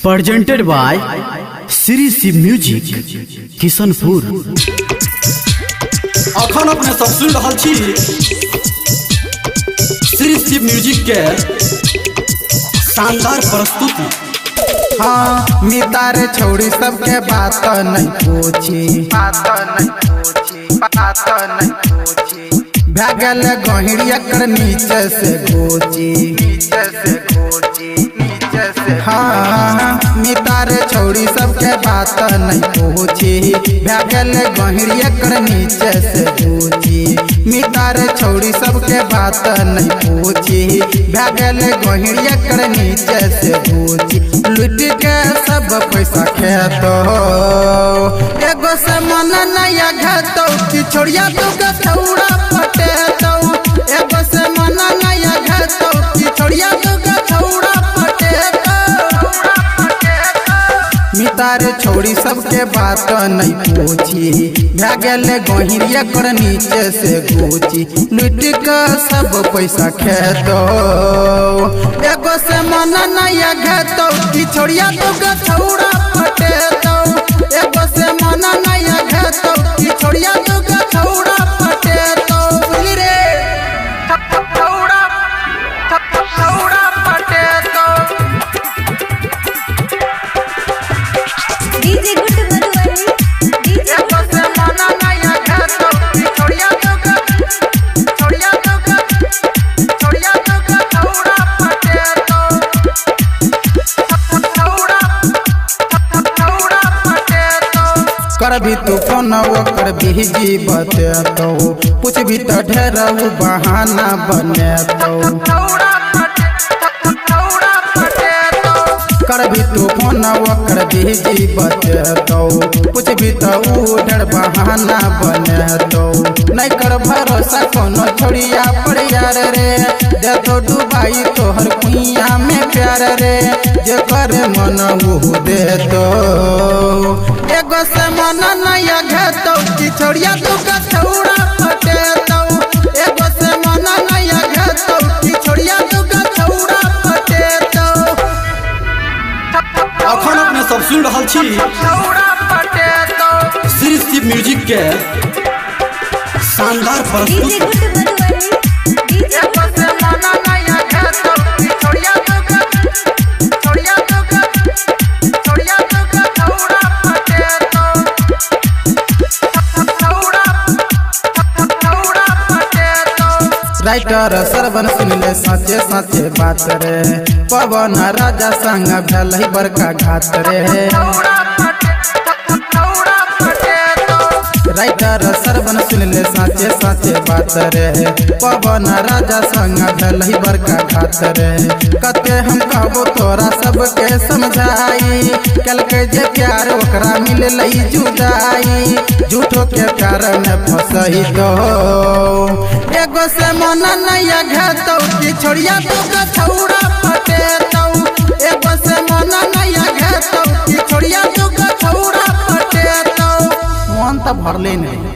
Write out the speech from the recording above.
presented by Shri Shiv music Kishanpur. अखन अपने सब सुन रहा छी श्री शिव म्यूजिक के शानदार प्रस्तुति। हाँ मितारे छोड़ी सबके बात नहीं पूछी भागल गहिरिया कर नीचे से गोची। हाँ मितारे छोड़ी सबके बात नहीं पूछी भागल गहिरिया कर नीचे से गोची। मितारे छोड़ी सबके बात नहीं पूछी भागल गहिरिया कर नीचे से गोची। लुट के सब पैसा खेतो एगो से मन नया घेतो कि छोड़िया तू गथौड़ा पटेतो। एगो से मन नया घेतो कि छोड़िया तू गथौड़ा पटेतो। मितारे छोड़ी सबके बात नहीं पूछी भागल गहिरिया कर नीचे से गोची। लुट के सब पैसा खेतो एगो से मन नया घेतो कि छोड़िया तू गथौड़ा पटेतो। एगो से मन नया घेतो कि छोड़िया तू गथौड़ा पटेतो। सुनी रे गथौड़ा पटेतो। डीजे गुड मधुबनी डीजे एगो से मन नया घेतो कि छोड़िया तू गथौड़ा पटेतो। कर भी तू फोन ओकर बिजी बतेतो कुछ भी तो ढेर बहाना बनेतो। कर भी तू फोन ओकर बिजी बतेतो कुछ भी तो ढेर बहाना बनेतो। नहीं कर भरोसा कोनो छोड़िया पर यार रे दे तो डुबाई तोहर कुइया में प्यार रे जे करे मन वो दे तो। एगो से मन नया घेतो कि छोड़िया तू गथौड़ा पटेतो। एगो से मन नया घेतो कि छोड़िया तू गथौड़ा पटेतो। अखन अपने सब सुन रहा छी गथौड़ा पटेतो। श्री शिव म्यूजिक के शानदार डीजे प्रस्तुति। गुड मधुबनी डीजे एगो से मन नया घेतो कि छोड़िया तू गथौड़ा पटेतो। राइटर सरवन सुनले साचे साचे बात रे पवन राजा संग भेल बड़का घात रे। राइटर सरवन सुनले साचे साचे बात रे पवन राजा संग भेल बड़का घात रे। कते हम कहबो तोरा सबके समझाई कल के जे प्यार ओकरा मिललै जुदाई झूठो के प्यार में फसई तो। एगो से मन नया घेतो कि छोड़िया तू गथौड़ा पटेतो। एगो से मन नया घेतो कि छोड़िया तू गथौड़ा पटेतो। मन तो भरले नहीं।